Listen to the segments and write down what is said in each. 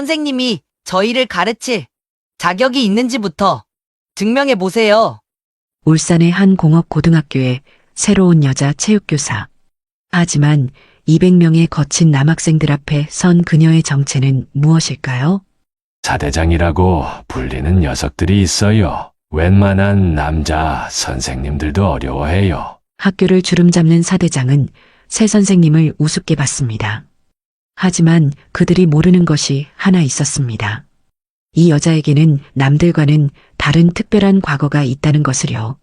선생님이 저희를 가르칠 자격이 있는지부터 증명해 보세요. 울산의 한 공업고등학교에 새로운 여자 체육교사. 하지만 200명의 거친 남학생들 앞에 선 그녀의 정체는 무엇일까요? 사대장이라고 불리는 녀석들이 있어요. 웬만한 남자 선생님들도 어려워해요. 학교를 주름잡는 사대장은 새 선생님을 우습게 봤습니다. 하지만 그들이 모르는 것이 하나 있었습니다. 이 여자에게는 남들과는 다른 특별한 과거가 있다는 것을요.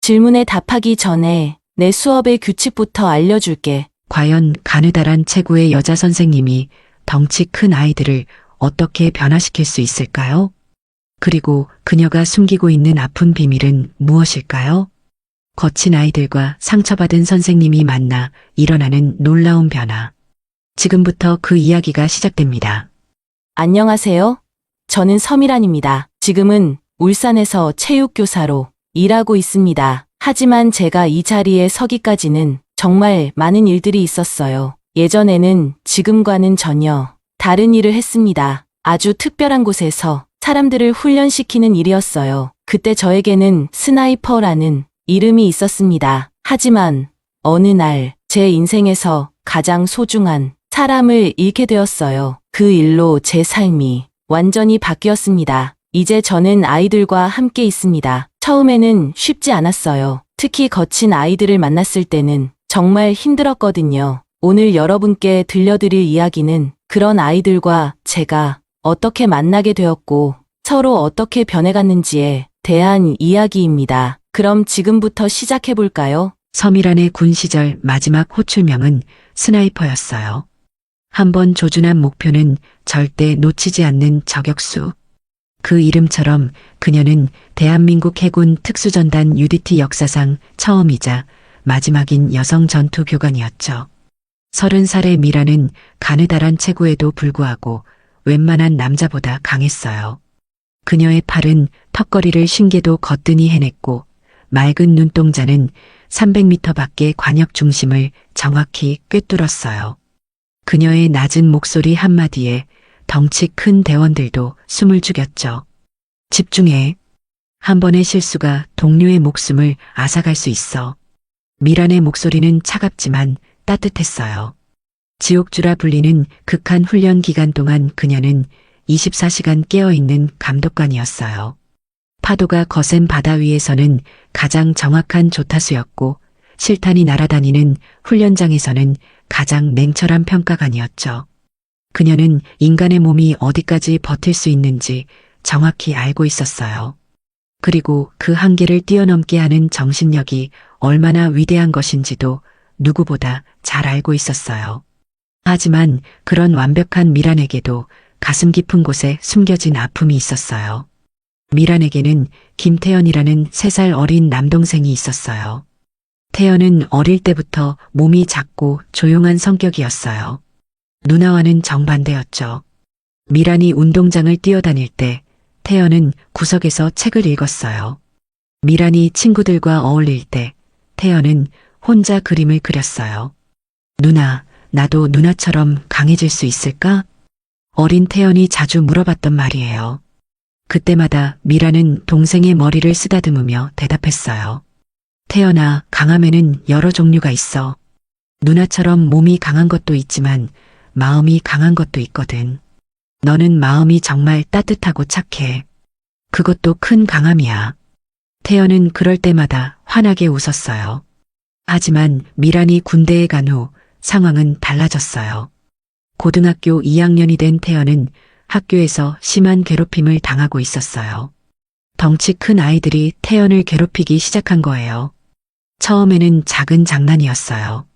질문에 답하기 전에 내 수업의 규칙부터 알려줄게. 과연 가느다란 체구의 여자 선생님이 덩치 큰 아이들을 어떻게 변화시킬 수 있을까요? 그리고 그녀가 숨기고 있는 아픈 비밀은 무엇일까요? 거친 아이들과 상처받은 선생님이 만나 일어나는 놀라운 변화. 지금부터 그 이야기가 시작됩니다. 안녕하세요. 저는 서미란입니다. 지금은 울산에서 체육교사로 일하고 있습니다. 하지만 제가 이 자리에 서기까지는 정말 많은 일들이 있었어요. 예전에는 지금과는 전혀 다른 일을 했습니다. 아주 특별한 곳에서 사람들을 훈련시키는 일이었어요. 그때 저에게는 스나이퍼라는 이름이 있었습니다. 하지만 어느 날 제 인생에서 가장 소중한 사람을 잃게 되었어요. 그 일로 제 삶이 완전히 바뀌었습니다. 이제 저는 아이들과 함께 있습니다. 처음에는 쉽지 않았어요. 특히 거친 아이들을 만났을 때는 정말 힘들었거든요. 오늘 여러분께 들려드릴 이야기는 그런 아이들과 제가 어떻게 만나게 되었고 서로 어떻게 변해갔는지에 대한 이야기입니다. 그럼 지금부터 시작해볼까요? 서미란의 군 시절 마지막 호출명은 스나이퍼였어요. 한번 조준한 목표는 절대 놓치지 않는 저격수. 그 이름처럼 그녀는 대한민국 해군 특수전단 UDT 역사상 처음이자 마지막인 여성 전투 교관이었죠. 30살의 미라는 가느다란 체구에도 불구하고 웬만한 남자보다 강했어요. 그녀의 팔은 턱걸이를 신게도 거뜬히 해냈고 맑은 눈동자는 300m 밖의 관역 중심을 정확히 꿰뚫었어요. 그녀의 낮은 목소리 한마디에 덩치 큰 대원들도 숨을 죽였죠. 집중해. 한 번의 실수가 동료의 목숨을 앗아갈 수 있어. 미란의 목소리는 차갑지만 따뜻했어요. 지옥주라 불리는 극한 훈련 기간 동안 그녀는 24시간 깨어있는 감독관이었어요. 파도가 거센 바다 위에서는 가장 정확한 조타수였고 실탄이 날아다니는 훈련장에서는 가장 냉철한 평가관이었죠. 그녀는 인간의 몸이 어디까지 버틸 수 있는지 정확히 알고 있었어요. 그리고 그 한계를 뛰어넘게 하는 정신력이 얼마나 위대한 것인지도 누구보다 잘 알고 있었어요. 하지만 그런 완벽한 미란에게도 가슴 깊은 곳에 숨겨진 아픔이 있었어요. 미란에게는 김태연이라는 3살 어린 남동생이 있었어요. 태연은 어릴 때부터 몸이 작고 조용한 성격이었어요. 누나와는 정반대였죠. 미란이 운동장을 뛰어다닐 때 태연은 구석에서 책을 읽었어요. 미란이 친구들과 어울릴 때 태연은 혼자 그림을 그렸어요. 누나, 나도 누나처럼 강해질 수 있을까? 어린 태연이 자주 물어봤던 말이에요. 그때마다 미라는 동생의 머리를 쓰다듬으며 대답했어요. 태연아, 강함에는 여러 종류가 있어. 누나처럼 몸이 강한 것도 있지만 마음이 강한 것도 있거든. 너는 마음이 정말 따뜻하고 착해. 그것도 큰 강함이야. 태연은 그럴 때마다 환하게 웃었어요. 하지만 미란이 군대에 간 후 상황은 달라졌어요. 고등학교 2학년이 된 태연은 학교에서 심한 괴롭힘을 당하고 있었어요. 덩치 큰 아이들이 태연을 괴롭히기 시작한 거예요. 처음에는 작은 장난이었어요.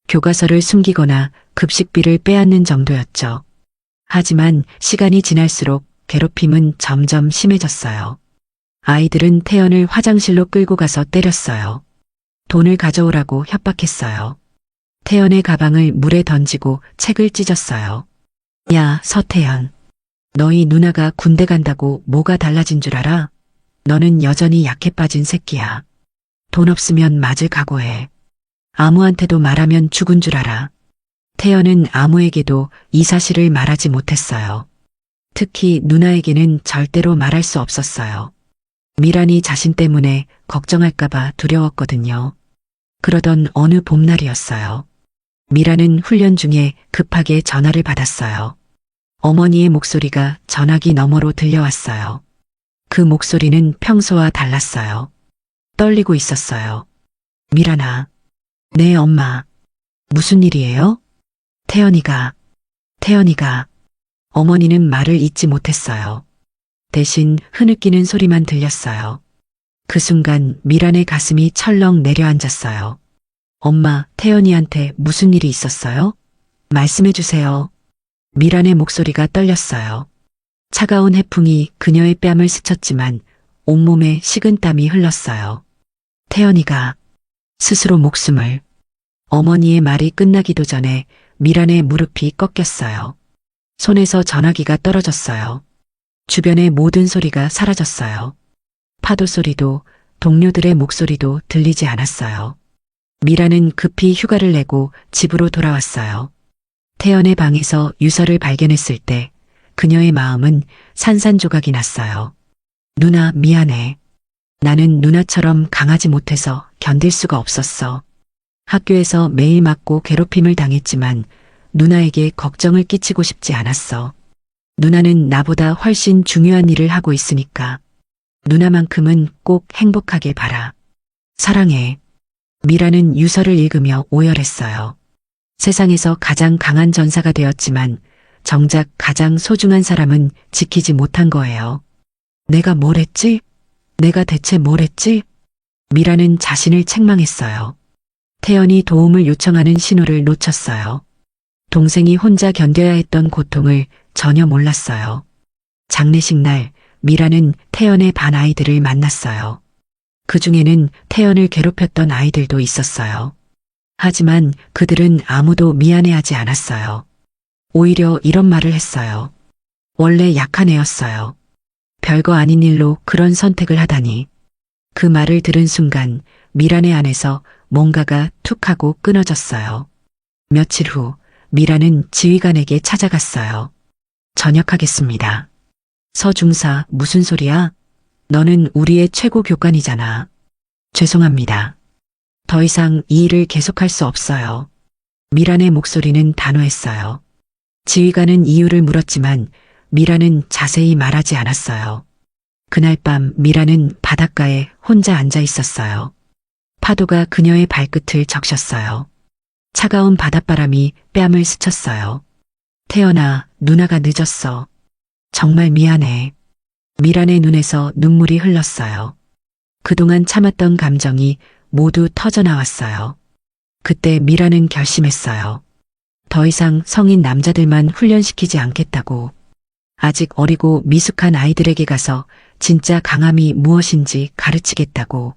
교과서를 숨기거나 급식비를 빼앗는 정도였죠. 하지만 시간이 지날수록 괴롭힘은 점점 심해졌어요. 아이들은 태연을 화장실로 끌고 가서 때렸어요. 돈을 가져오라고 협박했어요. 태연의 가방을 물에 던지고 책을 찢었어요. 야, 서태연. 너희 누나가 군대 간다고 뭐가 달라진 줄 알아? 너는 여전히 약해 빠진 새끼야. 돈 없으면 맞을 각오해. 아무한테도 말하면 죽은 줄 알아. 태연은 아무에게도 이 사실을 말하지 못했어요. 특히 누나에게는 절대로 말할 수 없었어요. 미란이 자신 때문에 걱정할까봐 두려웠거든요. 그러던 어느 봄날이었어요. 미란은 훈련 중에 급하게 전화를 받았어요. 어머니의 목소리가 전화기 너머로 들려왔어요. 그 목소리는 평소와 달랐어요. 떨리고 있었어요. 미란아. 네, 엄마. 무슨 일이에요? 태연이가. 어머니는 말을 잇지 못했어요. 대신 흐느끼는 소리만 들렸어요. 그 순간 미란의 가슴이 철렁 내려앉았어요. 엄마, 태연이한테 무슨 일이 있었어요? 말씀해 주세요. 미란의 목소리가 떨렸어요. 차가운 해풍이 그녀의 뺨을 스쳤지만 온몸에 식은땀이 흘렀어요. 태연이가 스스로 목숨을. 어머니의 말이 끝나기도 전에 미란의 무릎이 꺾였어요. 손에서 전화기가 떨어졌어요. 주변의 모든 소리가 사라졌어요. 파도 소리도 동료들의 목소리도 들리지 않았어요. 미란은 급히 휴가를 내고 집으로 돌아왔어요. 태연의 방에서 유서를 발견했을 때 그녀의 마음은 산산조각이 났어요. 누나, 미안해. 나는 누나처럼 강하지 못해서 견딜 수가 없었어. 학교에서 매일 맞고 괴롭힘을 당했지만 누나에게 걱정을 끼치고 싶지 않았어. 누나는 나보다 훨씬 중요한 일을 하고 있으니까. 누나만큼은 꼭 행복하게 바라. 사랑해. 미라는 유서를 읽으며 오열했어요. 세상에서 가장 강한 전사가 되었지만 정작 가장 소중한 사람은 지키지 못한 거예요. 내가 뭘 했지? 내가 대체 뭘 했지? 미라는 자신을 책망했어요. 태연이 도움을 요청하는 신호를 놓쳤어요. 동생이 혼자 견뎌야 했던 고통을 전혀 몰랐어요. 장례식 날 미라는 태연의 반 아이들을 만났어요. 그 중에는 태연을 괴롭혔던 아이들도 있었어요. 하지만 그들은 아무도 미안해하지 않았어요. 오히려 이런 말을 했어요. 원래 약한 애였어요. 별거 아닌 일로 그런 선택을 하다니. 그 말을 들은 순간 미란의 안에서 뭔가가 툭 하고 끊어졌어요. 며칠 후 미란은 지휘관에게 찾아갔어요. 전역하겠습니다. 서중사, 무슨 소리야? 너는 우리의 최고 교관이잖아. 죄송합니다. 더 이상 이 일을 계속할 수 없어요. 미란의 목소리는 단호했어요. 지휘관은 이유를 물었지만 미란은 자세히 말하지 않았어요. 그날 밤 미란은 바닷가에 혼자 앉아 있었어요. 파도가 그녀의 발끝을 적셨어요. 차가운 바닷바람이 뺨을 스쳤어요. 태연아, 누나가 늦었어. 정말 미안해. 미란의 눈에서 눈물이 흘렀어요. 그동안 참았던 감정이 모두 터져나왔어요. 그때 미란은 결심했어요. 더 이상 성인 남자들만 훈련시키지 않겠다고. 아직 어리고 미숙한 아이들에게 가서 진짜 강함이 무엇인지 가르치겠다고.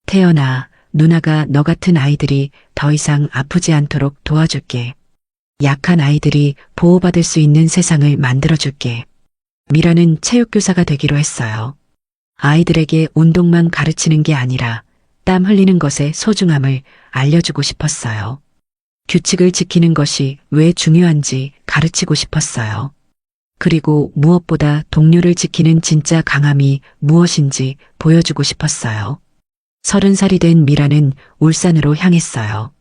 태연아, 누나가 너 같은 아이들이 더 이상 아프지 않도록 도와줄게. 약한 아이들이 보호받을 수 있는 세상을 만들어줄게. 미라는 체육교사가 되기로 했어요. 아이들에게 운동만 가르치는 게 아니라 땀 흘리는 것의 소중함을 알려주고 싶었어요. 규칙을 지키는 것이 왜 중요한지 가르치고 싶었어요. 그리고 무엇보다 동료를 지키는 진짜 강함이 무엇인지 보여주고 싶었어요. 30살이 된 미라는 울산으로 향했어요.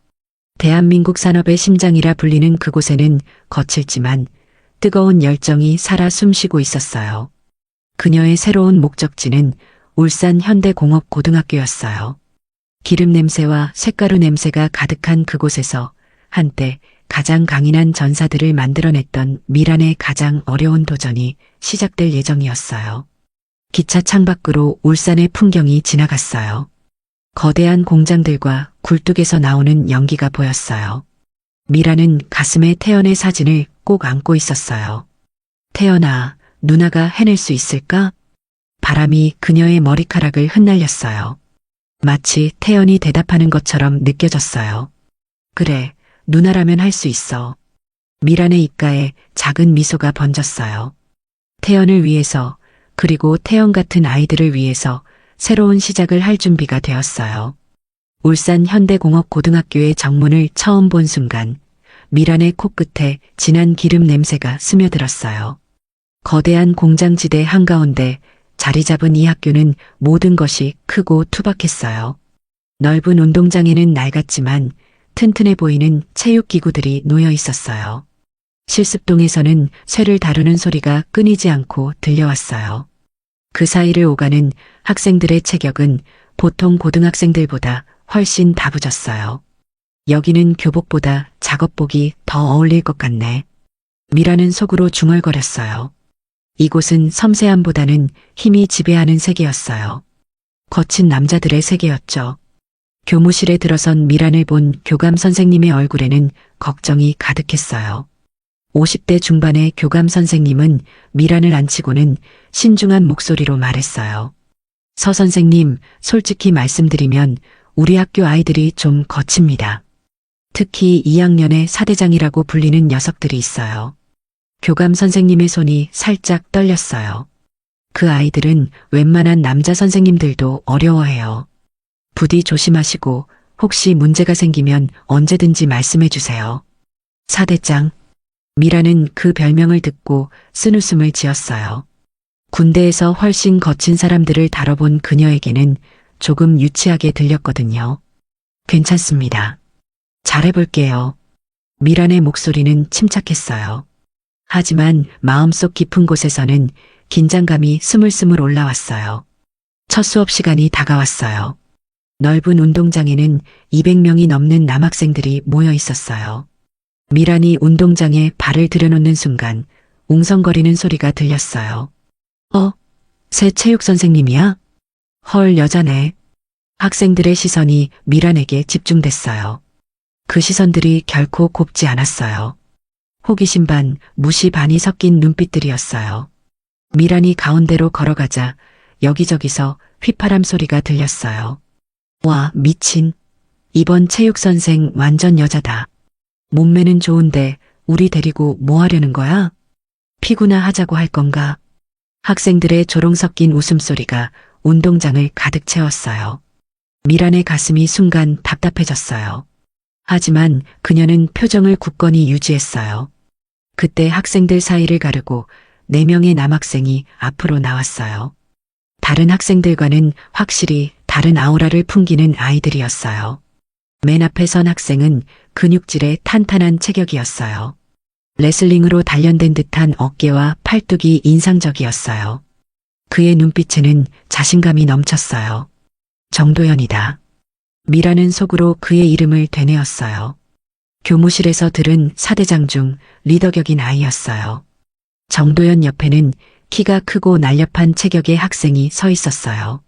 대한민국 산업의 심장이라 불리는 그곳에는 거칠지만 뜨거운 열정이 살아 숨쉬고 있었어요. 그녀의 새로운 목적지는 울산 현대공업고등학교였어요. 기름 냄새와 쇳가루 냄새가 가득한 그곳에서 한때 가장 강인한 전사들을 만들어냈던 미란의 가장 어려운 도전이 시작될 예정이었어요. 기차 창밖으로 울산의 풍경이 지나갔어요. 거대한 공장들과 굴뚝에서 나오는 연기가 보였어요. 미라는 가슴에 태연의 사진을 꼭 안고 있었어요. 태연아, 누나가 해낼 수 있을까? 바람이 그녀의 머리카락을 흩날렸어요. 마치 태연이 대답하는 것처럼 느껴졌어요. 그래, 누나라면 할 수 있어. 미란의 입가에 작은 미소가 번졌어요. 태연을 위해서, 그리고 태연 같은 아이들을 위해서 새로운 시작을 할 준비가 되었어요. 울산 현대공업고등학교의 정문을 처음 본 순간 미란의 코끝에 진한 기름 냄새가 스며들었어요. 거대한 공장지대 한가운데 자리 잡은 이 학교는 모든 것이 크고 투박했어요. 넓은 운동장에는 낡았지만 튼튼해 보이는 체육기구들이 놓여 있었어요. 실습동에서는 쇠를 다루는 소리가 끊이지 않고 들려왔어요. 그 사이를 오가는 학생들의 체격은 보통 고등학생들보다 훨씬 다부졌어요. 여기는 교복보다 작업복이 더 어울릴 것 같네. 미라는 속으로 중얼거렸어요. 이곳은 섬세함보다는 힘이 지배하는 세계였어요. 거친 남자들의 세계였죠. 교무실에 들어선 미란을 본 교감 선생님의 얼굴에는 걱정이 가득했어요. 50대 중반의 교감 선생님은 미란을 앉히고는 신중한 목소리로 말했어요. 서 선생님, 솔직히 말씀드리면 우리 학교 아이들이 좀 거칩니다. 특히 2학년의 사대장이라고 불리는 녀석들이 있어요. 교감 선생님의 손이 살짝 떨렸어요. 그 아이들은 웬만한 남자 선생님들도 어려워해요. 부디 조심하시고 혹시 문제가 생기면 언제든지 말씀해 주세요. 사대장. 미라는 그 별명을 듣고 쓴웃음을 지었어요. 군대에서 훨씬 거친 사람들을 다뤄본 그녀에게는 조금 유치하게 들렸거든요. 괜찮습니다. 잘해볼게요. 미란의 목소리는 침착했어요. 하지만 마음속 깊은 곳에서는 긴장감이 스물스물 올라왔어요. 첫 수업 시간이 다가왔어요. 넓은 운동장에는 200명이 넘는 남학생들이 모여 있었어요. 미란이 운동장에 발을 들여놓는 순간 웅성거리는 소리가 들렸어요. 새 체육 선생님이야? 헐, 여자네. 학생들의 시선이 미란에게 집중됐어요. 그 시선들이 결코 곱지 않았어요. 호기심 반, 무시 반이 섞인 눈빛들이었어요. 미란이 가운데로 걸어가자 여기저기서 휘파람 소리가 들렸어요. 와, 미친. 이번 체육 선생 완전 여자다. 몸매는 좋은데 우리 데리고 뭐 하려는 거야? 피구나 하자고 할 건가? 학생들의 조롱 섞인 웃음소리가 운동장을 가득 채웠어요. 미란의 가슴이 순간 답답해졌어요. 하지만 그녀는 표정을 굳건히 유지했어요. 그때 학생들 사이를 가르고 4명의 남학생이 앞으로 나왔어요. 다른 학생들과는 확실히 다른 아우라를 풍기는 아이들이었어요. 맨 앞에 선 학생은 근육질의 탄탄한 체격이었어요. 레슬링으로 단련된 듯한 어깨와 팔뚝이 인상적이었어요. 그의 눈빛에는 자신감이 넘쳤어요. 정도연이다. 미라는 속으로 그의 이름을 되뇌었어요. 교무실에서 들은 사대장 중 리더격인 아이였어요. 정도연 옆에는 키가 크고 날렵한 체격의 학생이 서 있었어요.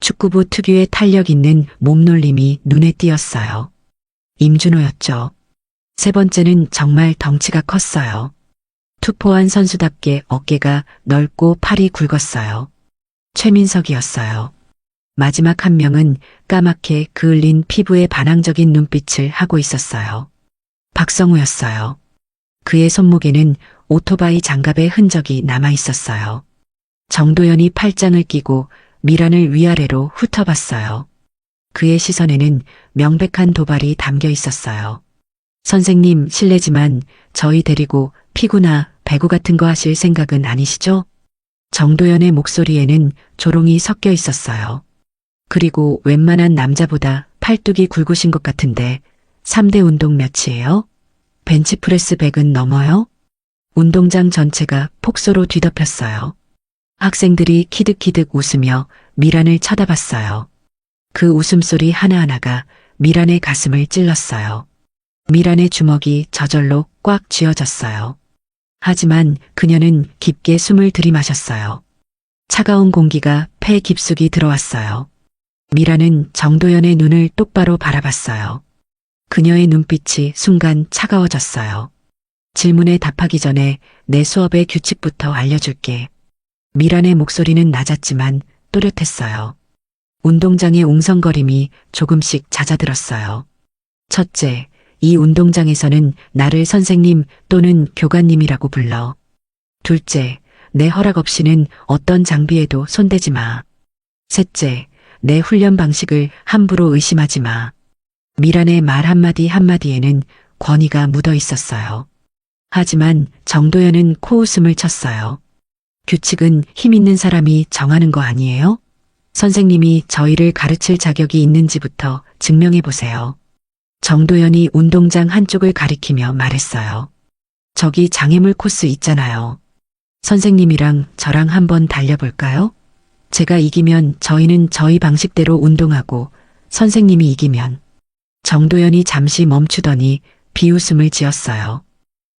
축구부 특유의 탄력 있는 몸놀림이 눈에 띄었어요. 임준호였죠. 세 번째는 정말 덩치가 컸어요. 투포한 선수답게 어깨가 넓고 팔이 굵었어요. 최민석이었어요. 마지막 한 명은 까맣게 그을린 피부에 반항적인 눈빛을 하고 있었어요. 박성우였어요. 그의 손목에는 오토바이 장갑의 흔적이 남아 있었어요. 정도연이 팔짱을 끼고 미란을 위아래로 훑어봤어요. 그의 시선에는 명백한 도발이 담겨 있었어요. 선생님, 실례지만 저희 데리고 피구나 배구 같은 거 하실 생각은 아니시죠? 정도연의 목소리에는 조롱이 섞여 있었어요. 그리고 웬만한 남자보다 팔뚝이 굵으신 것 같은데 3대 운동 몇이에요? 벤치프레스 100은 넘어요? 운동장 전체가 폭소로 뒤덮였어요. 학생들이 키득키득 웃으며 미란을 쳐다봤어요. 그 웃음소리 하나하나가 미란의 가슴을 찔렀어요. 미란의 주먹이 저절로 꽉 쥐어졌어요. 하지만 그녀는 깊게 숨을 들이마셨어요. 차가운 공기가 폐 깊숙이 들어왔어요. 미란은 정도연의 눈을 똑바로 바라봤어요. 그녀의 눈빛이 순간 차가워졌어요. 질문에 답하기 전에 내 수업의 규칙부터 알려줄게. 미란의 목소리는 낮았지만 또렷했어요. 운동장의 웅성거림이 조금씩 잦아들었어요. 첫째, 이 운동장에서는 나를 선생님 또는 교관님이라고 불러. 둘째, 내 허락 없이는 어떤 장비에도 손대지 마. 셋째, 내 훈련 방식을 함부로 의심하지 마. 미란의 말 한마디 한마디에는 권위가 묻어 있었어요. 하지만 정도연은 코웃음을 쳤어요. 규칙은 힘 있는 사람이 정하는 거 아니에요? 선생님이 저희를 가르칠 자격이 있는지부터 증명해 보세요. 정도연이 운동장 한쪽을 가리키며 말했어요. 저기 장애물 코스 있잖아요. 선생님이랑 저랑 한번 달려볼까요? 제가 이기면 저희는 저희 방식대로 운동하고 선생님이 이기면. 정도연이 잠시 멈추더니 비웃음을 지었어요.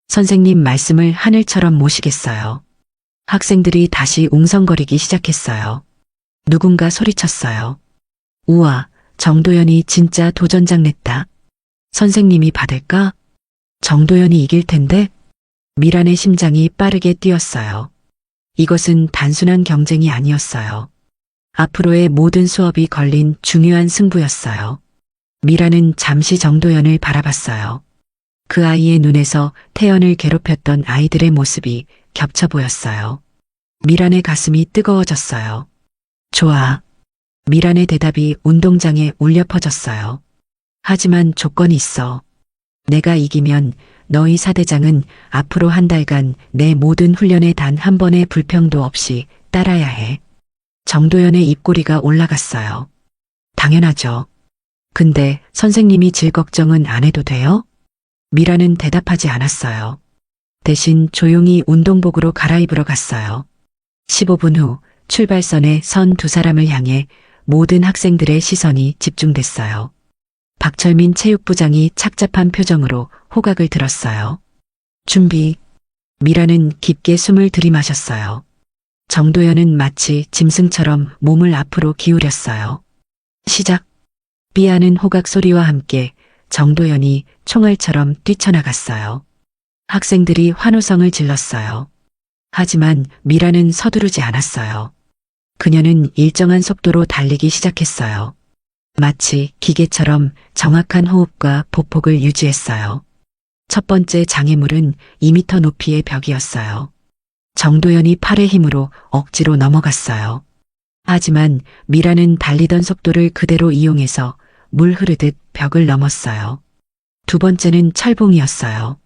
선생님 말씀을 하늘처럼 모시겠어요. 학생들이 다시 웅성거리기 시작했어요. 누군가 소리쳤어요. 우와, 정도연이 진짜 도전장 냈다. 선생님이 받을까? 정도연이 이길 텐데? 미란의 심장이 빠르게 뛰었어요. 이것은 단순한 경쟁이 아니었어요. 앞으로의 모든 수업이 걸린 중요한 승부였어요. 미란은 잠시 정도연을 바라봤어요. 그 아이의 눈에서 태연을 괴롭혔던 아이들의 모습이 겹쳐 보였어요. 미란의 가슴이 뜨거워졌어요. 좋아. 미란의 대답이 운동장에 울려 퍼졌어요. 하지만 조건이 있어. 내가 이기면 너희 사대장은 앞으로 한 달간 내 모든 훈련에 단 한 번의 불평도 없이 따라야 해. 정도연의 입꼬리가 올라갔어요. 당연하죠. 근데 선생님이 질 걱정은 안 해도 돼요? 미라는 대답하지 않았어요. 대신 조용히 운동복으로 갈아입으러 갔어요. 15분 후 출발선에 선 두 사람을 향해 모든 학생들의 시선이 집중됐어요. 박철민 체육부장이 착잡한 표정으로 호각을 들었어요. 준비. 미라는 깊게 숨을 들이마셨어요. 정도연은 마치 짐승처럼 몸을 앞으로 기울였어요. 시작. 삐하는 호각 소리와 함께 정도연이 총알처럼 뛰쳐나갔어요. 학생들이 환호성을 질렀어요. 하지만 미라는 서두르지 않았어요. 그녀는 일정한 속도로 달리기 시작했어요. 마치 기계처럼 정확한 호흡과 보폭을 유지했어요. 첫 번째 장애물은 2m 높이의 벽이었어요. 정도연이 팔의 힘으로 억지로 넘어갔어요. 하지만 미라는 달리던 속도를 그대로 이용해서 물 흐르듯 벽을 넘었어요. 두 번째는 철봉이었어요.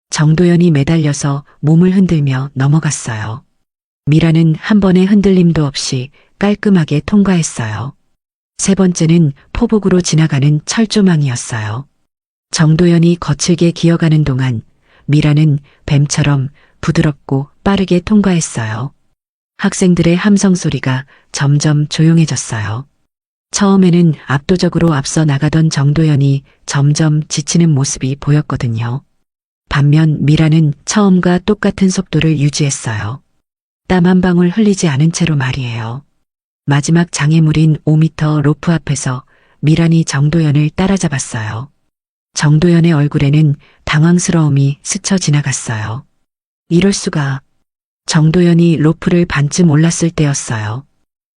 정도연이 매달려서 몸을 흔들며 넘어갔어요. 미라는 한 번의 흔들림도 없이 깔끔하게 통과했어요. 세 번째는 포복으로 지나가는 철조망이었어요. 정도연이 거칠게 기어가는 동안 미라는 뱀처럼 부드럽고 빠르게 통과했어요. 학생들의 함성 소리가 점점 조용해졌어요. 처음에는 압도적으로 앞서 나가던 정도연이 점점 지치는 모습이 보였거든요. 반면 미라는 처음과 똑같은 속도를 유지했어요. 땀 한 방울 흘리지 않은 채로 말이에요. 마지막 장애물인 5m 로프 앞에서 미란이 정도연을 따라잡았어요. 정도연의 얼굴에는 당황스러움이 스쳐 지나갔어요. 이럴 수가. 정도연이 로프를 반쯤 올랐을 때였어요.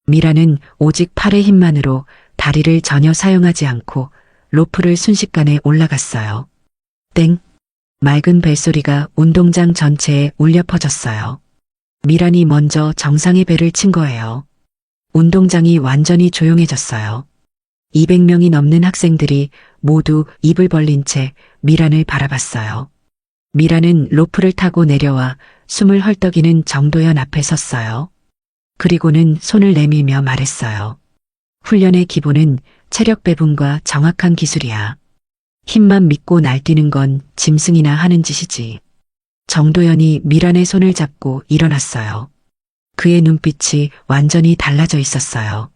미라는 오직 팔의 힘만으로 다리를 전혀 사용하지 않고 로프를 순식간에 올라갔어요. 땡! 맑은 벨소리가 운동장 전체에 울려 퍼졌어요. 미란이 먼저 정상의 벨을 친 거예요. 운동장이 완전히 조용해졌어요. 200명이 넘는 학생들이 모두 입을 벌린 채 미란을 바라봤어요. 미란은 로프를 타고 내려와 숨을 헐떡이는 정도연 앞에 섰어요. 그리고는 손을 내밀며 말했어요. 훈련의 기본은 체력 배분과 정확한 기술이야. 힘만 믿고 날뛰는 건 짐승이나 하는 짓이지. 정도연이 미란의 손을 잡고 일어났어요. 그의 눈빛이 완전히 달라져 있었어요.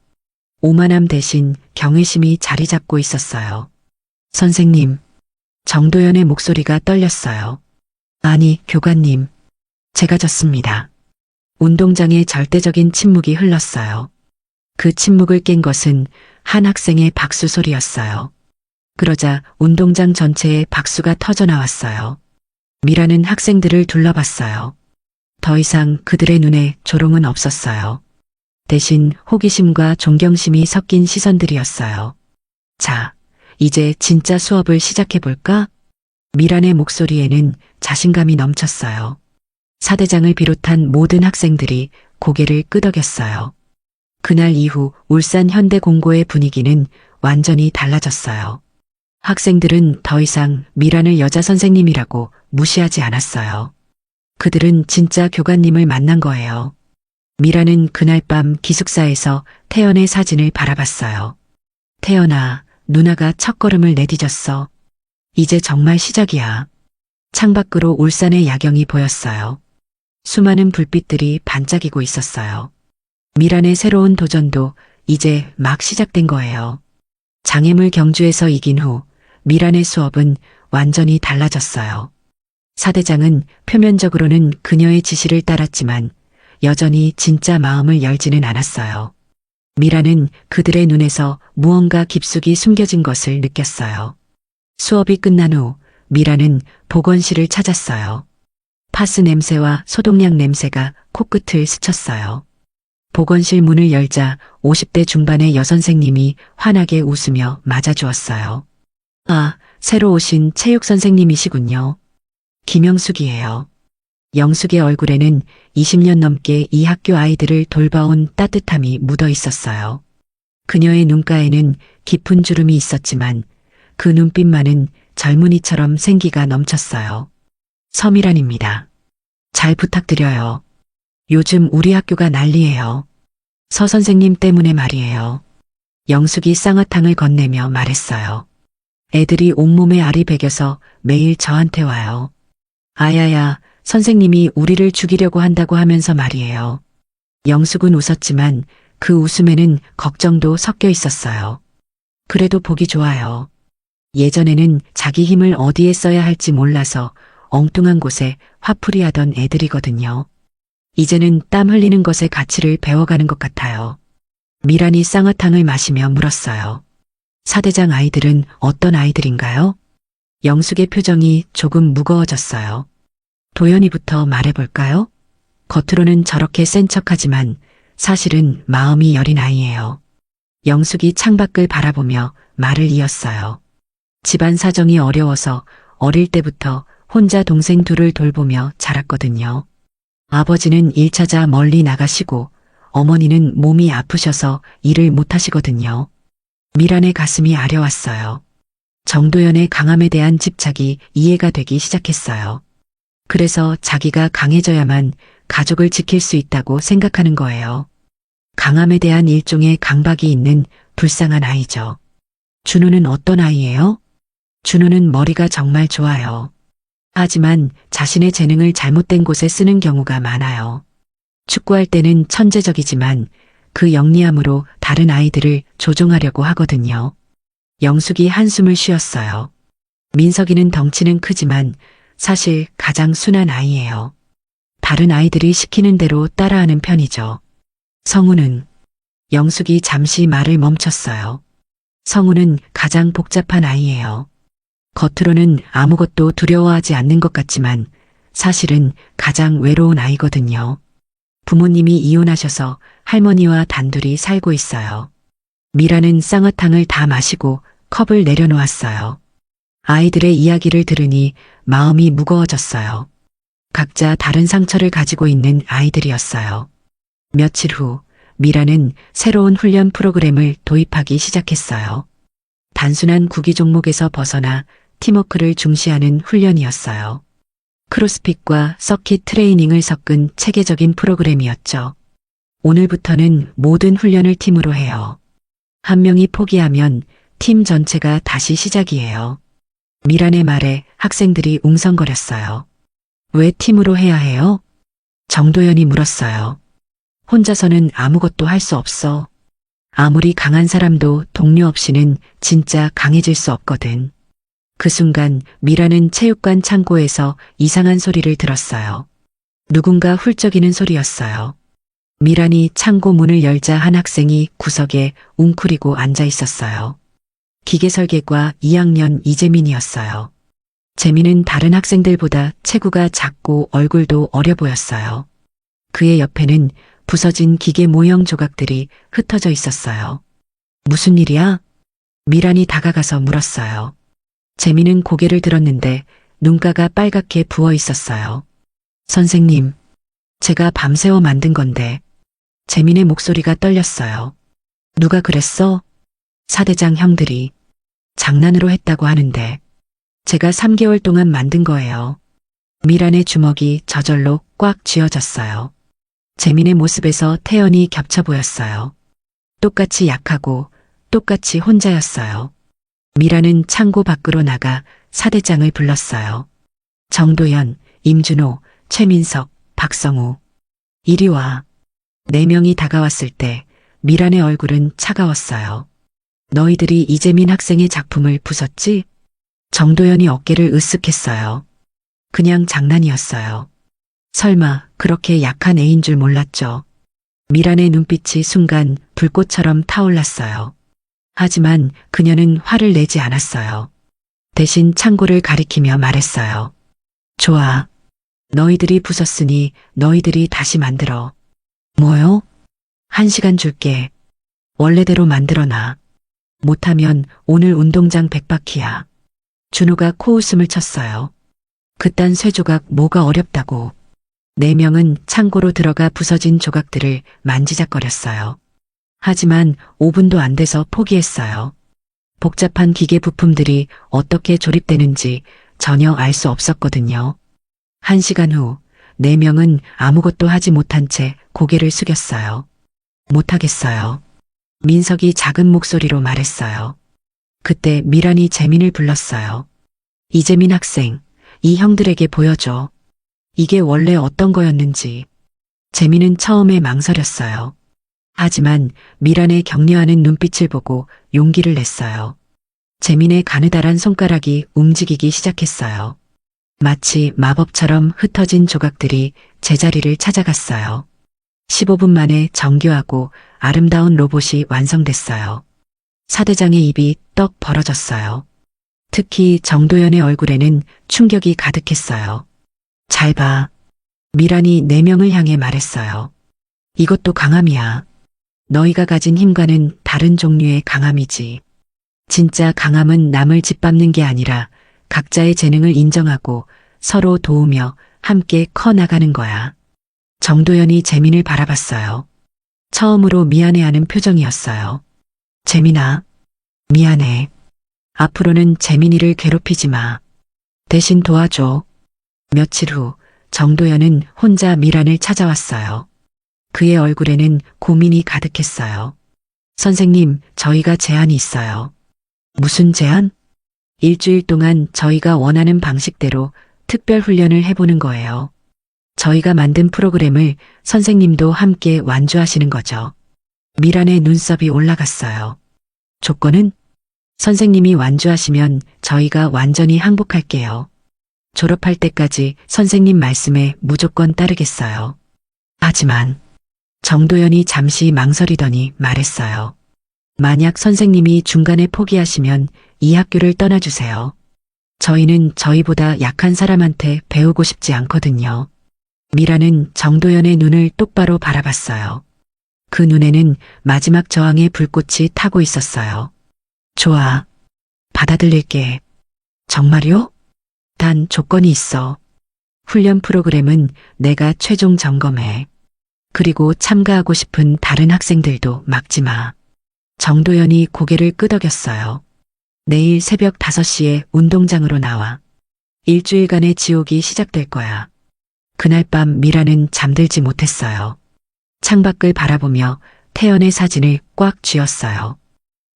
오만함 대신 경외심이 자리 잡고 있었어요. 선생님. 정도연의 목소리가 떨렸어요. 아니, 교관님. 제가 졌습니다. 운동장에 절대적인 침묵이 흘렀어요. 그 침묵을 깬 것은 한 학생의 박수 소리였어요. 그러자 운동장 전체에 박수가 터져 나왔어요. 미라는 학생들을 둘러봤어요. 더 이상 그들의 눈에 조롱은 없었어요. 대신 호기심과 존경심이 섞인 시선들이었어요. 자, 이제 진짜 수업을 시작해볼까? 미란의 목소리에는 자신감이 넘쳤어요. 사대장을 비롯한 모든 학생들이 고개를 끄덕였어요. 그날 이후 울산 현대공고의 분위기는 완전히 달라졌어요. 학생들은 더 이상 미란을 여자 선생님이라고 무시하지 않았어요. 그들은 진짜 교관님을 만난 거예요. 미라는 그날 밤 기숙사에서 태연의 사진을 바라봤어요. 태연아, 누나가 첫걸음을 내디뎠어. 이제 정말 시작이야. 창밖으로 울산의 야경이 보였어요. 수많은 불빛들이 반짝이고 있었어요. 미란의 새로운 도전도 이제 막 시작된 거예요. 장애물 경주에서 이긴 후 미란의 수업은 완전히 달라졌어요. 사대장은 표면적으로는 그녀의 지시를 따랐지만 여전히 진짜 마음을 열지는 않았어요. 미라는 그들의 눈에서 무언가 깊숙이 숨겨진 것을 느꼈어요. 수업이 끝난 후 미라는 보건실을 찾았어요. 파스 냄새와 소독약 냄새가 코끝을 스쳤어요. 보건실 문을 열자 50대 중반의 여선생님이 환하게 웃으며 맞아주었어요. 아, 새로 오신 체육 선생님이시군요. 김영숙이에요. 영숙의 얼굴에는 20년 넘게 이 학교 아이들을 돌봐온 따뜻함이 묻어 있었어요. 그녀의 눈가에는 깊은 주름이 있었지만 그 눈빛만은 젊은이처럼 생기가 넘쳤어요. 서미란입니다. 잘 부탁드려요. 요즘 우리 학교가 난리예요. 서 선생님 때문에 말이에요. 영숙이 쌍화탕을 건네며 말했어요. 애들이 온몸에 알이 배겨서 매일 저한테 와요. 아야야, 선생님이 우리를 죽이려고 한다고 하면서 말이에요. 영숙은 웃었지만 그 웃음에는 걱정도 섞여 있었어요. 그래도 보기 좋아요. 예전에는 자기 힘을 어디에 써야 할지 몰라서 엉뚱한 곳에 화풀이 하던 애들이거든요. 이제는 땀 흘리는 것의 가치를 배워가는 것 같아요. 미란이 쌍화탕을 마시며 물었어요. 사대장 아이들은 어떤 아이들인가요? 영숙의 표정이 조금 무거워졌어요. 도연이부터 말해볼까요? 겉으로는 저렇게 센 척하지만 사실은 마음이 여린 아이예요. 영숙이 창밖을 바라보며 말을 이었어요. 집안 사정이 어려워서 어릴 때부터 혼자 동생 둘을 돌보며 자랐거든요. 아버지는 일 찾아 멀리 나가시고 어머니는 몸이 아프셔서 일을 못하시거든요. 미란의 가슴이 아려왔어요. 정도연의 강함에 대한 집착이 이해가 되기 시작했어요. 그래서 자기가 강해져야만 가족을 지킬 수 있다고 생각하는 거예요. 강함에 대한 일종의 강박이 있는 불쌍한 아이죠. 준우는 어떤 아이예요? 준우는 머리가 정말 좋아요. 하지만 자신의 재능을 잘못된 곳에 쓰는 경우가 많아요. 축구할 때는 천재적이지만 그 영리함으로 다른 아이들을 조종하려고 하거든요. 영숙이 한숨을 쉬었어요. 민석이는 덩치는 크지만 사실 가장 순한 아이예요. 다른 아이들이 시키는 대로 따라하는 편이죠. 성우는 영숙이 잠시 말을 멈췄어요. 성우는 가장 복잡한 아이예요. 겉으로는 아무것도 두려워하지 않는 것 같지만 사실은 가장 외로운 아이거든요. 부모님이 이혼하셔서 할머니와 단둘이 살고 있어요. 미라는 쌍화탕을 다 마시고 컵을 내려놓았어요. 아이들의 이야기를 들으니 마음이 무거워졌어요. 각자 다른 상처를 가지고 있는 아이들이었어요. 며칠 후 미라는 새로운 훈련 프로그램을 도입하기 시작했어요. 단순한 구기 종목에서 벗어나 팀워크를 중시하는 훈련이었어요. 크로스핏과 서킷 트레이닝을 섞은 체계적인 프로그램이었죠. 오늘부터는 모든 훈련을 팀으로 해요. 한 명이 포기하면 팀 전체가 다시 시작이에요. 미란의 말에 학생들이 웅성거렸어요. 왜 팀으로 해야 해요? 정도연이 물었어요. 혼자서는 아무것도 할 수 없어. 아무리 강한 사람도 동료 없이는 진짜 강해질 수 없거든. 그 순간 미라는 체육관 창고에서 이상한 소리를 들었어요. 누군가 훌쩍이는 소리였어요. 미란이 창고 문을 열자 한 학생이 구석에 웅크리고 앉아 있었어요. 기계설계과 2학년 이재민이었어요. 재민은 다른 학생들보다 체구가 작고 얼굴도 어려 보였어요. 그의 옆에는 부서진 기계 모형 조각들이 흩어져 있었어요. 무슨 일이야? 미란이 다가가서 물었어요. 재민은 고개를 들었는데 눈가가 빨갛게 부어 있었어요. 선생님, 제가 밤새워 만든 건데. 재민의 목소리가 떨렸어요. 누가 그랬어? 사대장 형들이. 장난으로 했다고 하는데. 제가 3개월 동안 만든 거예요. 미란의 주먹이 저절로 꽉 쥐어졌어요. 재민의 모습에서 태연이 겹쳐 보였어요. 똑같이 약하고 똑같이 혼자였어요. 미라는 창고 밖으로 나가 사대장을 불렀어요. 정도연, 임준호, 최민석, 박성우. 이리 와. 4명이 다가왔을 때 미란의 얼굴은 차가웠어요. 너희들이 이재민 학생의 작품을 부쉈지? 정도연이 어깨를 으쓱했어요. 그냥 장난이었어요. 설마 그렇게 약한 애인 줄 몰랐죠. 미란의 눈빛이 순간 불꽃처럼 타올랐어요. 하지만 그녀는 화를 내지 않았어요. 대신 창고를 가리키며 말했어요. 좋아. 너희들이 부쉈으니 너희들이 다시 만들어. 뭐요? 1시간 줄게. 원래대로 만들어놔. 못하면 오늘 운동장 100바퀴야. 준호가 코웃음을 쳤어요. 그딴 쇠조각 뭐가 어렵다고. 4명은 창고로 들어가 부서진 조각들을 만지작거렸어요. 하지만 5분도 안 돼서 포기했어요. 복잡한 기계 부품들이 어떻게 조립되는지 전혀 알 수 없었거든요. 1시간 후 4명은 아무것도 하지 못한 채 고개를 숙였어요. 못하겠어요. 민석이 작은 목소리로 말했어요. 그때 미란이 재민을 불렀어요. 이재민 학생, 이 형들에게 보여줘. 이게 원래 어떤 거였는지. 재민은 처음에 망설였어요. 하지만 미란의 격려하는 눈빛을 보고 용기를 냈어요. 재민의 가느다란 손가락이 움직이기 시작했어요. 마치 마법처럼 흩어진 조각들이 제자리를 찾아갔어요. 15분 만에 정교하고 아름다운 로봇이 완성됐어요. 사대장의 입이 떡 벌어졌어요. 특히 정도연의 얼굴에는 충격이 가득했어요. 잘 봐. 미란이 4명을 향해 말했어요. 이것도 강함이야. 너희가 가진 힘과는 다른 종류의 강함이지. 진짜 강함은 남을 짓밟는 게 아니라 각자의 재능을 인정하고 서로 도우며 함께 커나가는 거야. 정도연이 재민을 바라봤어요. 처음으로 미안해하는 표정이었어요. 재민아, 미안해. 앞으로는 재민이를 괴롭히지 마. 대신 도와줘. 며칠 후 정도연은 혼자 미란을 찾아왔어요. 그의 얼굴에는 고민이 가득했어요. 선생님, 저희가 제안이 있어요. 무슨 제안? 일주일 동안 저희가 원하는 방식대로 특별 훈련을 해보는 거예요. 저희가 만든 프로그램을 선생님도 함께 완주하시는 거죠. 미란의 눈썹이 올라갔어요. 조건은? 선생님이 완주하시면 저희가 완전히 항복할게요. 졸업할 때까지 선생님 말씀에 무조건 따르겠어요. 하지만 정도연이 잠시 망설이더니 말했어요. 만약 선생님이 중간에 포기하시면 이 학교를 떠나주세요. 저희는 저희보다 약한 사람한테 배우고 싶지 않거든요. 미라는 정도연의 눈을 똑바로 바라봤어요. 그 눈에는 마지막 저항의 불꽃이 타고 있었어요. 좋아. 받아들일게. 정말요? 단 조건이 있어. 훈련 프로그램은 내가 최종 점검해. 그리고 참가하고 싶은 다른 학생들도 막지 마. 정도연이 고개를 끄덕였어요. 내일 새벽 5시에 운동장으로 나와. 일주일간의 지옥이 시작될 거야. 그날 밤 미라는 잠들지 못했어요. 창밖을 바라보며 태연의 사진을 꽉 쥐었어요.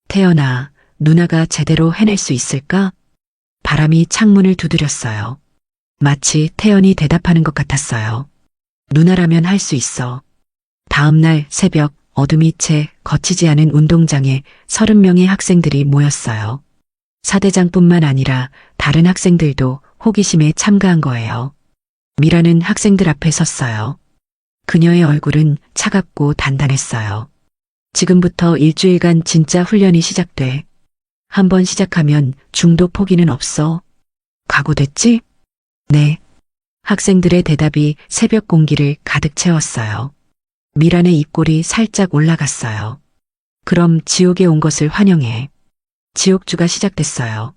태연아, 누나가 제대로 해낼 수 있을까? 바람이 창문을 두드렸어요. 마치 태연이 대답하는 것 같았어요. 누나라면 할 수 있어. 다음 날 새벽 어둠이 채 거치지 않은 운동장에 30명의 학생들이 모였어요. 사대장뿐만 아니라 다른 학생들도 호기심에 참가한 거예요. 미라는 학생들 앞에 섰어요. 그녀의 얼굴은 차갑고 단단했어요. 지금부터 일주일간 진짜 훈련이 시작돼. 한번 시작하면 중도 포기는 없어. 각오됐지? 네. 학생들의 대답이 새벽 공기를 가득 채웠어요. 미란의 입꼬리 살짝 올라갔어요. 그럼 지옥에 온 것을 환영해. 지옥주가 시작됐어요.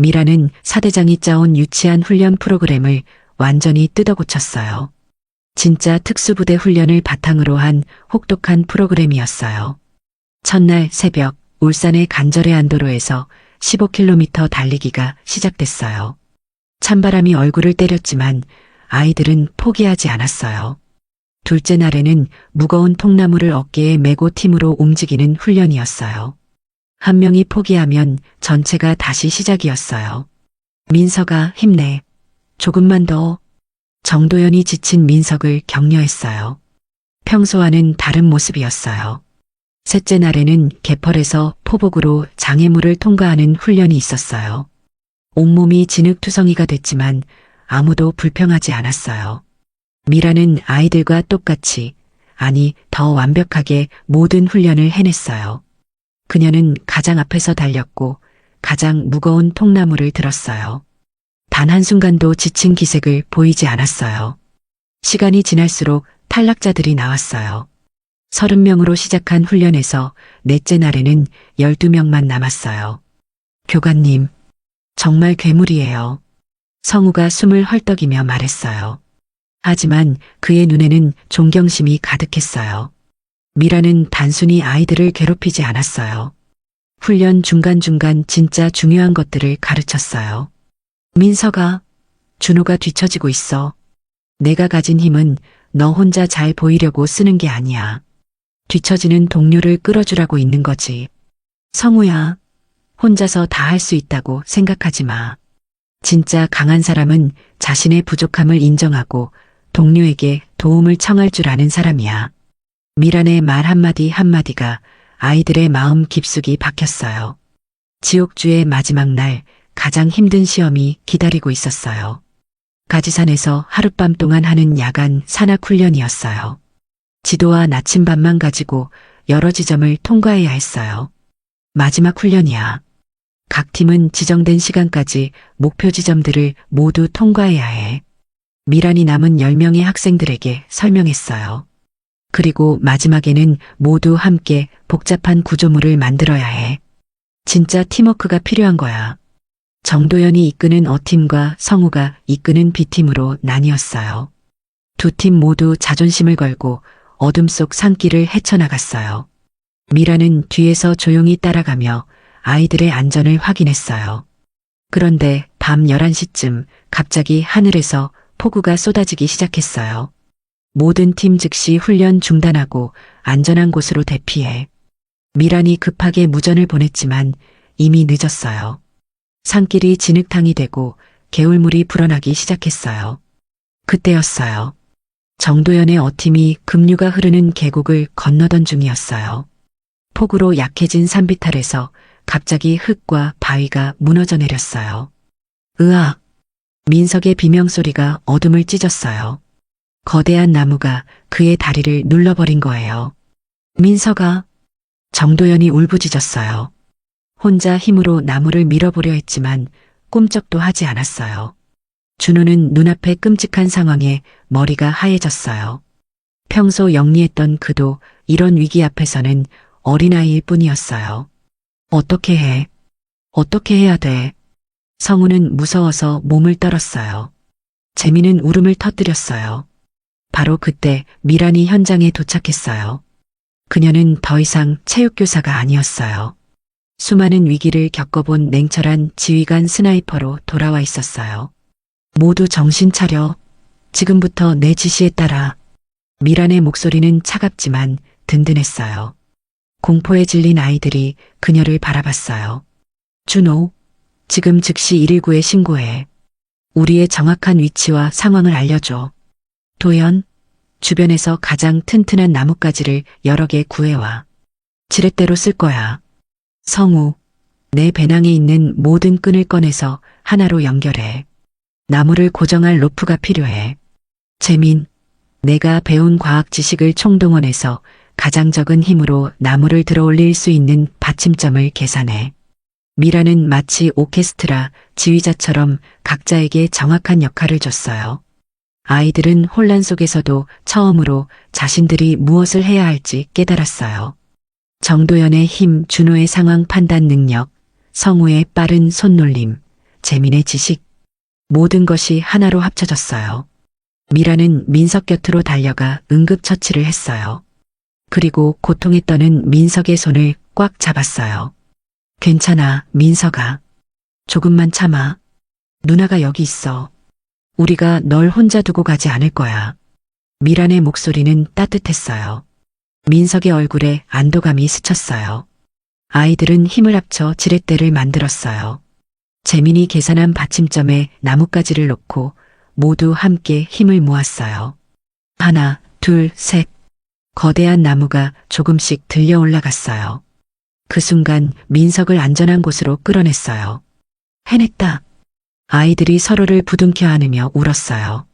미란은 사대장이 짜온 유치한 훈련 프로그램을 완전히 뜯어고쳤어요. 진짜 특수부대 훈련을 바탕으로 한 혹독한 프로그램이었어요. 첫날 새벽 울산의 간절의 안도로에서 15km 달리기가 시작됐어요. 찬바람이 얼굴을 때렸지만 아이들은 포기하지 않았어요. 둘째 날에는 무거운 통나무를 어깨에 메고 팀으로 움직이는 훈련이었어요. 한 명이 포기하면 전체가 다시 시작이었어요. 민석아, 힘내. 조금만 더. 정도연이 지친 민석을 격려했어요. 평소와는 다른 모습이었어요. 셋째 날에는 개펄에서 포복으로 장애물을 통과하는 훈련이 있었어요. 온몸이 진흙투성이가 됐지만 아무도 불평하지 않았어요. 미라는 아이들과 똑같이, 아니 더 완벽하게 모든 훈련을 해냈어요. 그녀는 가장 앞에서 달렸고 가장 무거운 통나무를 들었어요. 단 한순간도 지친 기색을 보이지 않았어요. 시간이 지날수록 탈락자들이 나왔어요. 30명으로 시작한 훈련에서 넷째 날에는 12명만 남았어요. 교관님, 정말 괴물이에요. 성우가 숨을 헐떡이며 말했어요. 하지만 그의 눈에는 존경심이 가득했어요. 미라는 단순히 아이들을 괴롭히지 않았어요. 훈련 중간중간 진짜 중요한 것들을 가르쳤어요. 민석아, 준호가 뒤처지고 있어. 내가 가진 힘은 너 혼자 잘 보이려고 쓰는 게 아니야. 뒤처지는 동료를 끌어주라고 있는 거지. 성우야, 혼자서 다 할 수 있다고 생각하지 마. 진짜 강한 사람은 자신의 부족함을 인정하고 동료에게 도움을 청할 줄 아는 사람이야. 미란의 말 한마디 한마디가 아이들의 마음 깊숙이 박혔어요. 지옥주의 마지막 날 가장 힘든 시험이 기다리고 있었어요. 가지산에서 하룻밤 동안 하는 야간 산악 훈련이었어요. 지도와 나침반만 가지고 여러 지점을 통과해야 했어요. 마지막 훈련이야. 각 팀은 지정된 시간까지 목표 지점들을 모두 통과해야 해. 미란이 남은 10명의 학생들에게 설명했어요. 그리고 마지막에는 모두 함께 복잡한 구조물을 만들어야 해. 진짜 팀워크가 필요한 거야. 정도연이 이끄는 A팀과 성우가 이끄는 B팀으로 나뉘었어요. 두 팀 모두 자존심을 걸고 어둠 속 산길을 헤쳐나갔어요. 미라는 뒤에서 조용히 따라가며 아이들의 안전을 확인했어요. 그런데 밤 11시쯤 갑자기 하늘에서 폭우가 쏟아지기 시작했어요. 모든 팀 즉시 훈련 중단하고 안전한 곳으로 대피해. 미란이 급하게 무전을 보냈지만 이미 늦었어요. 산길이 진흙탕이 되고 개울물이 불어나기 시작했어요. 그때였어요. 정도연의 A팀이 급류가 흐르는 계곡을 건너던 중이었어요. 폭우로 약해진 산비탈에서 갑자기 흙과 바위가 무너져 내렸어요. 으악! 민석의 비명소리가 어둠을 찢었어요. 거대한 나무가 그의 다리를 눌러버린 거예요. 민석아! 정도연이 울부짖었어요. 혼자 힘으로 나무를 밀어보려 했지만 꿈쩍도 하지 않았어요. 준호는 눈앞의 끔찍한 상황에 머리가 하얘졌어요. 평소 영리했던 그도 이런 위기 앞에서는 어린아이일 뿐이었어요. 어떻게 해? 어떻게 해야 돼? 성우는 무서워서 몸을 떨었어요. 재미는 울음을 터뜨렸어요. 바로 그때 미란이 현장에 도착했어요. 그녀는 더 이상 체육교사가 아니었어요. 수많은 위기를 겪어본 냉철한 지휘관 스나이퍼로 돌아와 있었어요. 모두 정신 차려. 지금부터 내 지시에 따라. 미란의 목소리는 차갑지만 든든했어요. 공포에 질린 아이들이 그녀를 바라봤어요. 준호, 지금 즉시 119에 신고해. 우리의 정확한 위치와 상황을 알려줘. 도연, 주변에서 가장 튼튼한 나뭇가지를 여러 개 구해와. 지렛대로 쓸 거야. 성우, 내 배낭에 있는 모든 끈을 꺼내서 하나로 연결해. 나무를 고정할 로프가 필요해. 재민, 내가 배운 과학 지식을 총동원해서 가장 적은 힘으로 나무를 들어 올릴 수 있는 받침점을 계산해. 미라는 마치 오케스트라 지휘자처럼 각자에게 정확한 역할을 줬어요. 아이들은 혼란 속에서도 처음으로 자신들이 무엇을 해야 할지 깨달았어요. 정도연의 힘, 준호의 상황 판단 능력, 성우의 빠른 손놀림, 재민의 지식, 모든 것이 하나로 합쳐졌어요. 미라는 민석 곁으로 달려가 응급처치를 했어요. 그리고 고통에 떠는 민석의 손을 꽉 잡았어요. 괜찮아, 민석아. 조금만 참아. 누나가 여기 있어. 우리가 널 혼자 두고 가지 않을 거야. 미란의 목소리는 따뜻했어요. 민석의 얼굴에 안도감이 스쳤어요. 아이들은 힘을 합쳐 지렛대를 만들었어요. 재민이 계산한 받침점에 나뭇가지를 놓고 모두 함께 힘을 모았어요. 하나, 둘, 셋. 거대한 나무가 조금씩 들려 올라갔어요. 그 순간 민석을 안전한 곳으로 끌어냈어요. 해냈다. 아이들이 서로를 부둥켜 안으며 울었어요.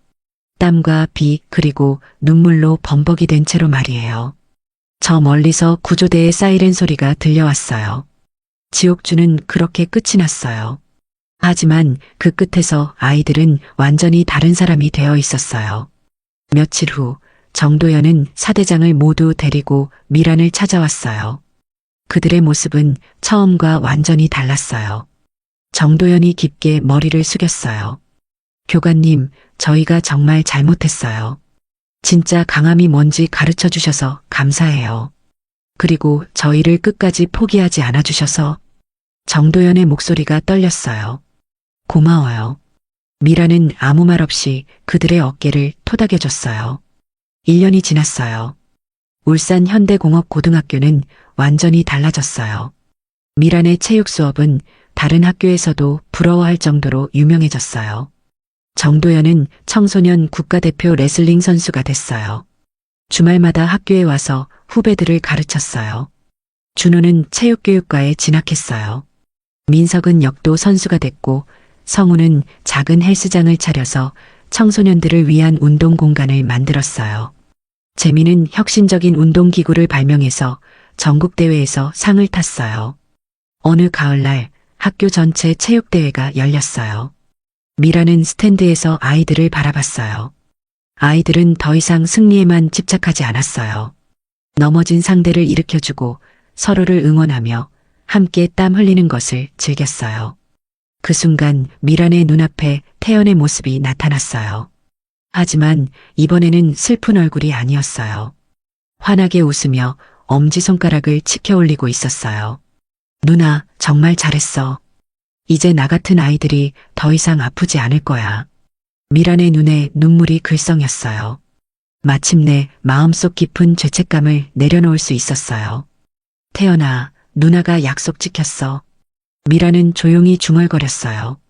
땀과 비 그리고 눈물로 범벅이 된 채로 말이에요. 저 멀리서 구조대의 사이렌 소리가 들려왔어요. 지옥주는 그렇게 끝이 났어요. 하지만 그 끝에서 아이들은 완전히 다른 사람이 되어 있었어요. 며칠 후 정도연은 사대장을 모두 데리고 미란을 찾아왔어요. 그들의 모습은 처음과 완전히 달랐어요. 정도연이 깊게 머리를 숙였어요. 교관님, 저희가 정말 잘못했어요. 진짜 강함이 뭔지 가르쳐 주셔서 감사해요. 그리고 저희를 끝까지 포기하지 않아 주셔서. 정도연의 목소리가 떨렸어요. 고마워요. 미라는 아무 말 없이 그들의 어깨를 토닥여줬어요. 1년이 지났어요. 울산 현대공업고등학교는 완전히 달라졌어요. 미란의 체육 수업은 다른 학교에서도 부러워할 정도로 유명해졌어요. 정도연은 청소년 국가대표 레슬링 선수가 됐어요. 주말마다 학교에 와서 후배들을 가르쳤어요. 준호는 체육교육과에 진학했어요. 민석은 역도 선수가 됐고 성우는 작은 헬스장을 차려서 청소년들을 위한 운동 공간을 만들었어요. 재민은 혁신적인 운동기구를 발명해서 전국대회에서 상을 탔어요. 어느 가을날 학교 전체 체육대회가 열렸어요. 미라는 스탠드에서 아이들을 바라봤어요. 아이들은 더 이상 승리에만 집착하지 않았어요. 넘어진 상대를 일으켜주고 서로를 응원하며 함께 땀 흘리는 것을 즐겼어요. 그 순간 미란의 눈앞에 태연의 모습이 나타났어요. 하지만 이번에는 슬픈 얼굴이 아니었어요. 환하게 웃으며 엄지손가락을 치켜 올리고 있었어요. 누나, 정말 잘했어. 이제 나 같은 아이들이 더 이상 아프지 않을 거야. 미란의 눈에 눈물이 글썽였어요. 마침내 마음속 깊은 죄책감을 내려놓을 수 있었어요. 태연아, 누나가 약속 지켰어. 미라는 조용히 중얼거렸어요.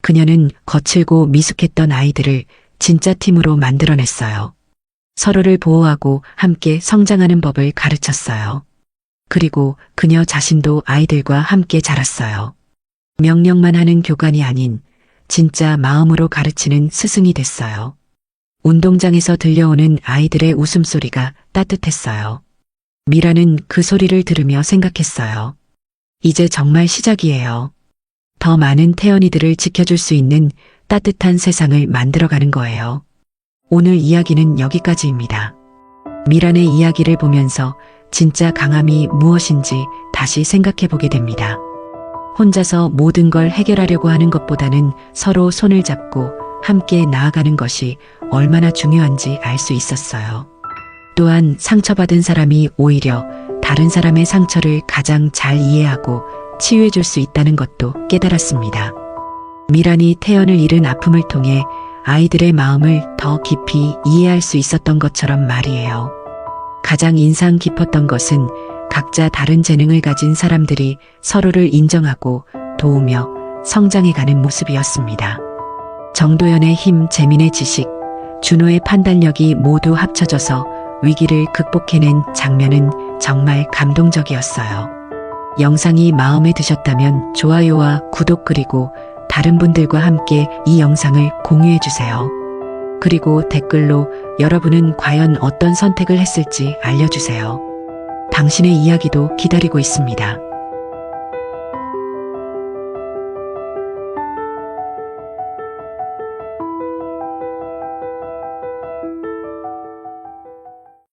그녀는 거칠고 미숙했던 아이들을 진짜 팀으로 만들어냈어요. 서로를 보호하고 함께 성장하는 법을 가르쳤어요. 그리고 그녀 자신도 아이들과 함께 자랐어요. 명령만 하는 교관이 아닌 진짜 마음으로 가르치는 스승이 됐어요. 운동장에서 들려오는 아이들의 웃음소리가 따뜻했어요. 미라는 그 소리를 들으며 생각했어요. 이제 정말 시작이에요. 더 많은 태연이들을 지켜줄 수 있는 따뜻한 세상을 만들어가는 거예요. 오늘 이야기는 여기까지입니다. 미란의 이야기를 보면서 진짜 강함이 무엇인지 다시 생각해보게 됩니다. 혼자서 모든 걸 해결하려고 하는 것보다는 서로 손을 잡고 함께 나아가는 것이 얼마나 중요한지 알 수 있었어요. 또한 상처받은 사람이 오히려 다른 사람의 상처를 가장 잘 이해하고 치유해줄 수 있다는 것도 깨달았습니다. 미란이 태연을 잃은 아픔을 통해 아이들의 마음을 더 깊이 이해할 수 있었던 것처럼 말이에요. 가장 인상 깊었던 것은 각자 다른 재능을 가진 사람들이 서로를 인정하고 도우며 성장해가는 모습이었습니다. 정도연의 힘, 재민의 지식, 준호의 판단력이 모두 합쳐져서 위기를 극복해낸 장면은 정말 감동적이었어요. 영상이 마음에 드셨다면 좋아요와 구독 그리고 다른 분들과 함께 이 영상을 공유해주세요. 그리고 댓글로 여러분은 과연 어떤 선택을 했을지 알려주세요. 당신의 이야기도 기다리고 있습니다.